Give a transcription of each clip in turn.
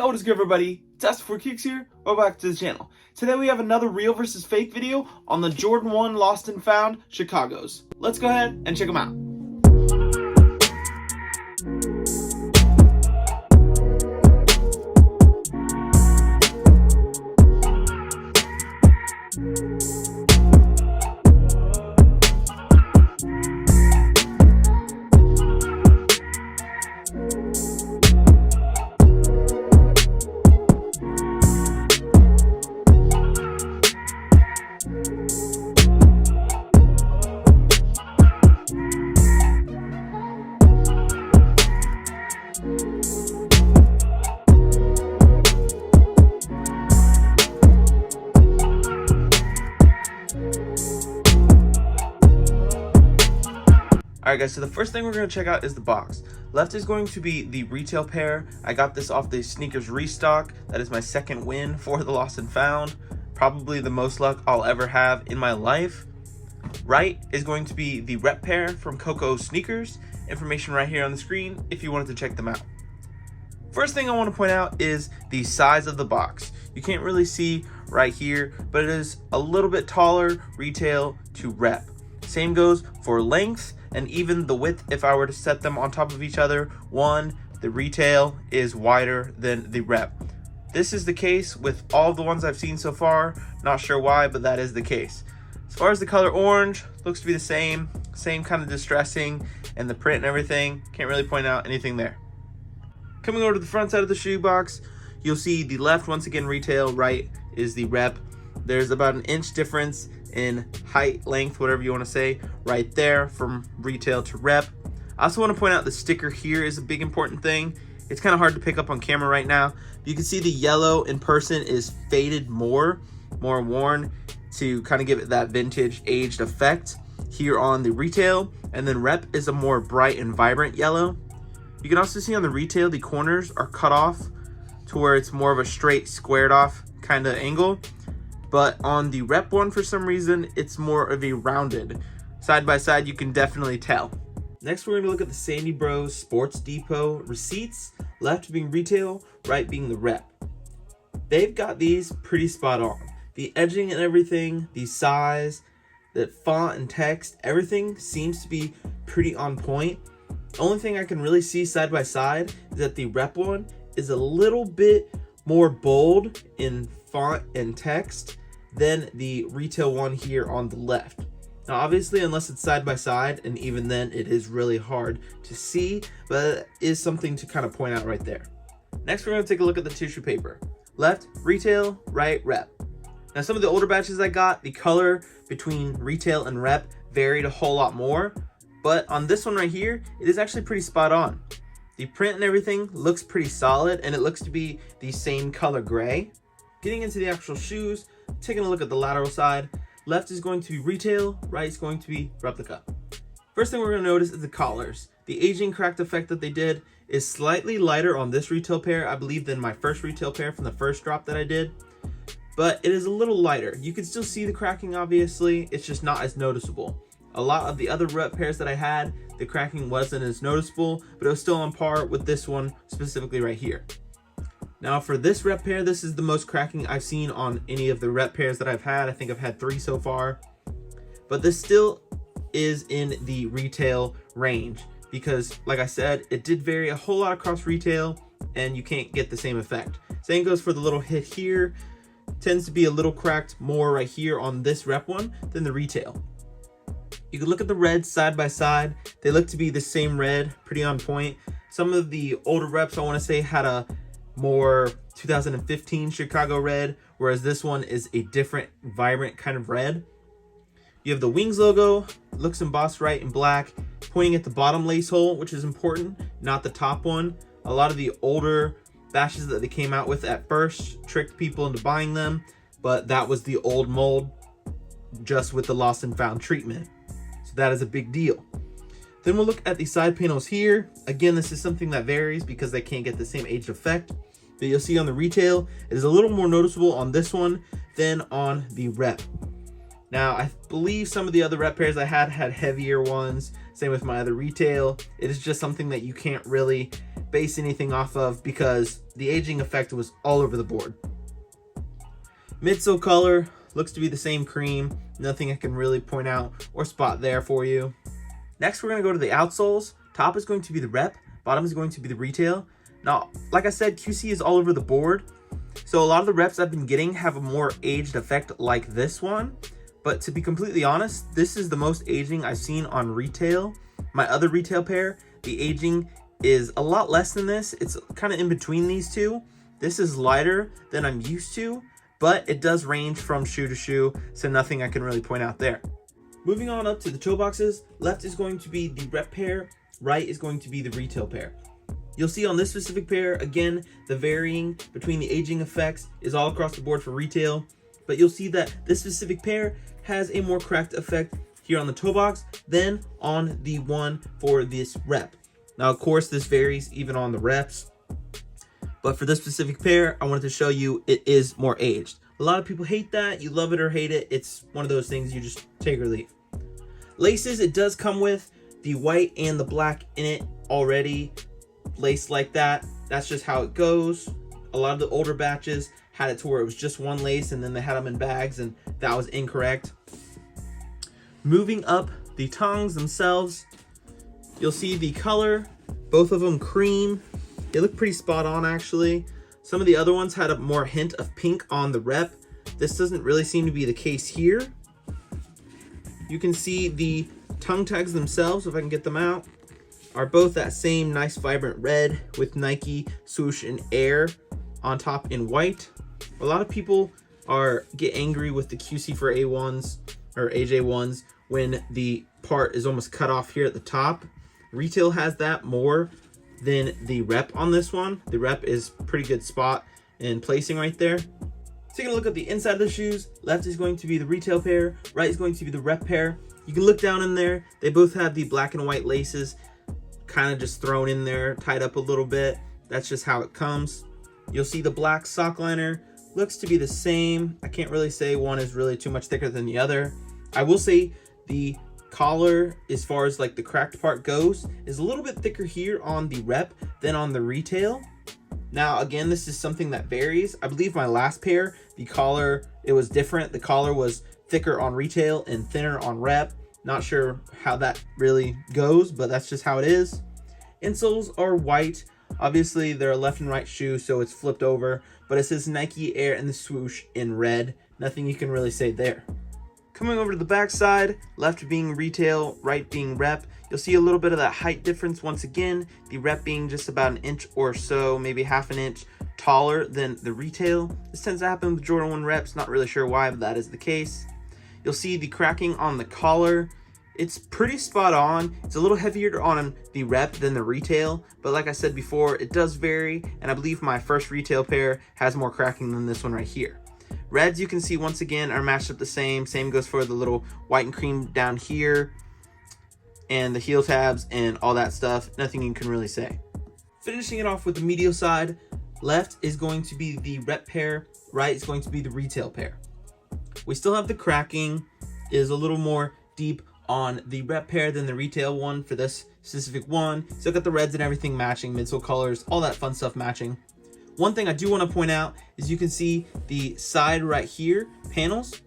Yo, what is good, everybody? It's S4Kicks here. Welcome back to the channel. Today we have another real versus fake video on the Jordan 1 Lost and Found Chicago's. Let's go ahead and check them out. Alright guys, so the first thing we're going to check out is the box. Left is going to be the retail pair. I got this off the sneakers restock. That is my second win for the Lost and Found. Probably the most luck I'll ever have in my life. Right is going to be the rep pair from Coco Sneakers. Information right here on the screen if you wanted to check them out. First thing I want to point out is the size of the box. You can't really see right here, but it is a little bit taller retail to rep. Same goes for length and even the width. If I were to set them on top of each other, the retail is wider than the rep. This is the case with all the ones I've seen so far. Not sure why, but that is the case. As far as the color orange, looks to be the same kind of distressing, and the print and everything, can't really point out anything there. Coming over to the front side of the shoe box, you'll see the left, once again retail, right is the rep. There's about an inch difference in height, length, whatever you want to say, right there from retail to rep. I also want to point out the sticker here is a big important thing. It's kind of hard to pick up on camera right now. You can see the yellow in person is faded more worn to kind of give it that vintage aged effect here on the retail, and then rep is a more bright and vibrant yellow. You can also see on the retail the corners are cut off to where it's more of a straight squared off kind of angle. But on the rep one, for some reason, it's more of a rounded. Side by side, you can definitely tell. Next, we're going to look at the Sandy Bros Sports Depot receipts. Left being retail, right being the rep. They've got these pretty spot on. The edging and everything, the size, the font and text, everything seems to be pretty on point. The only thing I can really see side by side is that the rep one is a little bit more bold in font and text than the retail one here on the left. Now obviously, unless it's side by side, and even then it is really hard to see, but it is something to kind of point out right there. Next, we're going to take a look at the tissue paper. Left retail, right rep. Now some of the older batches I got, the color between retail and rep varied a whole lot more, but on this one right here, it is actually pretty spot on. The print and everything looks pretty solid, and it looks to be the same color gray. Getting into the actual shoes, taking a look at the lateral side, left is going to be retail, right is going to be replica. First thing we're going to notice is the collars. The aging cracked effect that they did is slightly lighter on this retail pair, I believe, than my first retail pair from the first drop that I did. But it is a little lighter. You can still see the cracking, obviously, it's just not as noticeable. A lot of the other rep pairs that I had, the cracking wasn't as noticeable, but it was still on par with this one, specifically right here. Now for this rep pair, this is the most cracking I've seen on any of the rep pairs that I've had. I think I've had 3 so far. But this still is in the retail range because, like I said, it did vary a whole lot across retail and you can't get the same effect. Same goes for the little hit here. Tends to be a little cracked more right here on this rep one than the retail. You can look at the reds side by side. They look to be the same red, pretty on point. Some of the older reps, I want to say, had a more 2015 Chicago red, whereas this one is a different vibrant kind of red. You have the Wings logo, looks embossed right in black, pointing at the bottom lace hole, which is important, not the top one. A lot of the older batches that they came out with at first tricked people into buying them, but that was the old mold, just with the Lost and Found treatment. So that is a big deal. Then we'll look at the side panels here. Again, this is something that varies because they can't get the same aged effect. But you'll see on the retail, it is a little more noticeable on this one than on the rep. Now, I believe some of the other rep pairs I had heavier ones. Same with my other retail. It is just something that you can't really base anything off of because the aging effect was all over the board. Midsole color looks to be the same cream. Nothing I can really point out or spot there for you. Next, we're going to go to the outsoles. Top is going to be the rep. Bottom is going to be the retail. Now, like I said, QC is all over the board. So a lot of the reps I've been getting have a more aged effect like this one. But to be completely honest, this is the most aging I've seen on retail. My other retail pair, the aging is a lot less than this. It's kind of in between these two. This is lighter than I'm used to, but it does range from shoe to shoe, so nothing I can really point out there. Moving on up to the toe boxes, left is going to be the rep pair, right is going to be the retail pair. You'll see on this specific pair, again, the varying between the aging effects is all across the board for retail, but you'll see that this specific pair has a more cracked effect here on the toe box than on the one for this rep. Now, of course, this varies even on the reps, but for this specific pair, I wanted to show you it is more aged. A lot of people hate that. You love it or hate it. It's one of those things you just take or leave. Laces, it does come with the white and the black in it already laced like that. That's just how it goes. A lot of the older batches had it to where it was just one lace and then they had them in bags, and that was incorrect. Moving up the tongues themselves, you'll see the color, both of them cream. They look pretty spot on actually. Some of the other ones had a more hint of pink on the rep. This doesn't really seem to be the case here. You can see the tongue tags themselves, if I can get them out, are both that same nice vibrant red with Nike swoosh and air on top in white. A lot of people get angry with the QC for A1s or AJ1s when the part is almost cut off here at the top. Retail has that more than the rep on this one. The rep is pretty good spot and placing right there. Taking a look at the inside of the shoes, left is going to be the retail pair, right is going to be the rep pair. You can look down in there. They both have the black and white laces kind of just thrown in there, tied up a little bit. That's just how it comes. You'll see the black sock liner looks to be the same. I can't really say one is really too much thicker than the other. I will say the collar, as far as like the cracked part goes, is a little bit thicker here on the rep than on the retail. Now, again, this is something that varies. I believe my last pair, the collar, it was different. The collar was thicker on retail and thinner on rep. Not sure how that really goes, but that's just how it is. Insoles are white. Obviously, they're a left and right shoe, so it's flipped over, but it says Nike Air and the swoosh in red. Nothing you can really say there. Coming over to the back side, left being retail, right being rep, you'll see a little bit of that height difference once again, the rep being just about an inch or so, maybe half an inch taller than the retail. This tends to happen with Jordan 1 reps, not really sure why, but that is the case. You'll see the cracking on the collar. It's pretty spot on. It's a little heavier on the rep than the retail, but like I said before, it does vary, and I believe my first retail pair has more cracking than this one right here. Reds, you can see once again, are matched up the same. Same goes for the little white and cream down here, and the heel tabs and all that stuff. Nothing you can really say. Finishing it off with the medial side, left is going to be the rep pair, right is going to be the retail pair. We still have the cracking, is a little more deep on the rep pair than the retail one for this specific one. Still got the reds and everything matching, midsole colors, all that fun stuff matching. One thing I do want to point out is you can see the side right here, panels.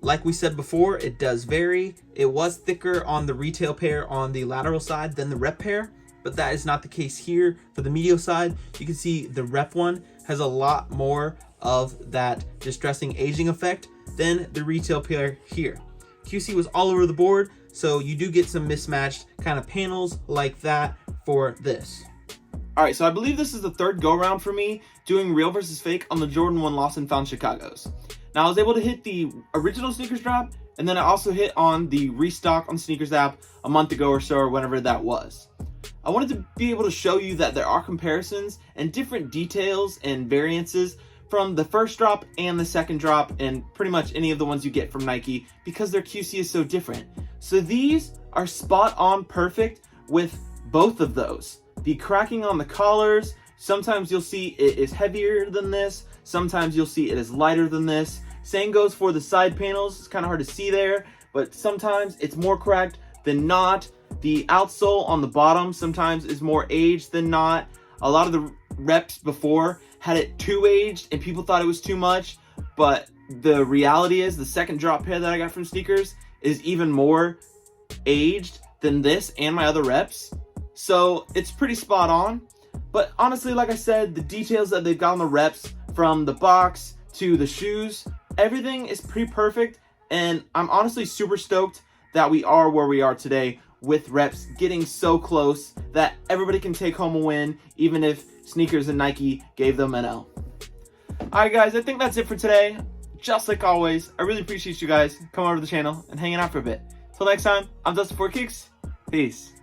Like we said before, it does vary. It was thicker on the retail pair on the lateral side than the rep pair, but that is not the case here. For the medial side, you can see the rep one has a lot more of that distressing aging effect than the retail pair here. QC was all over the board, so you do get some mismatched kind of panels like that for this. All right, so I believe this is the third go around for me doing real versus fake on the Jordan 1 Lost and Found Chicago's. Now, I was able to hit the original sneakers drop, and then I also hit on the restock on Sneakers app a month ago or so, or whenever that was. I wanted to be able to show you that there are comparisons and different details and variances from the first drop and the second drop, and pretty much any of the ones you get from Nike, because their QC is so different. So these are spot on perfect with both of those. The cracking on the collars, sometimes you'll see it is heavier than this, sometimes you'll see it is lighter than this. Same goes for the side panels. It's kind of hard to see there, but sometimes it's more cracked than not. The outsole on the bottom sometimes is more aged than not. A lot of the reps before had it too aged and people thought it was too much, but the reality is the second drop pair that I got from Sneakers is even more aged than this and my other reps. So it's pretty spot on. But honestly, like I said, the details that they've got on the reps, from the box to the shoes, everything is pretty perfect. And I'm honestly super stoked that we are where we are today, with reps getting so close that everybody can take home a win, even if Sneakers and Nike gave them an L. Alright guys, I think that's it for today. Just like always, I really appreciate you guys coming over to the channel and hanging out for a bit. Till next time, I'm Dustin for Kicks. Peace.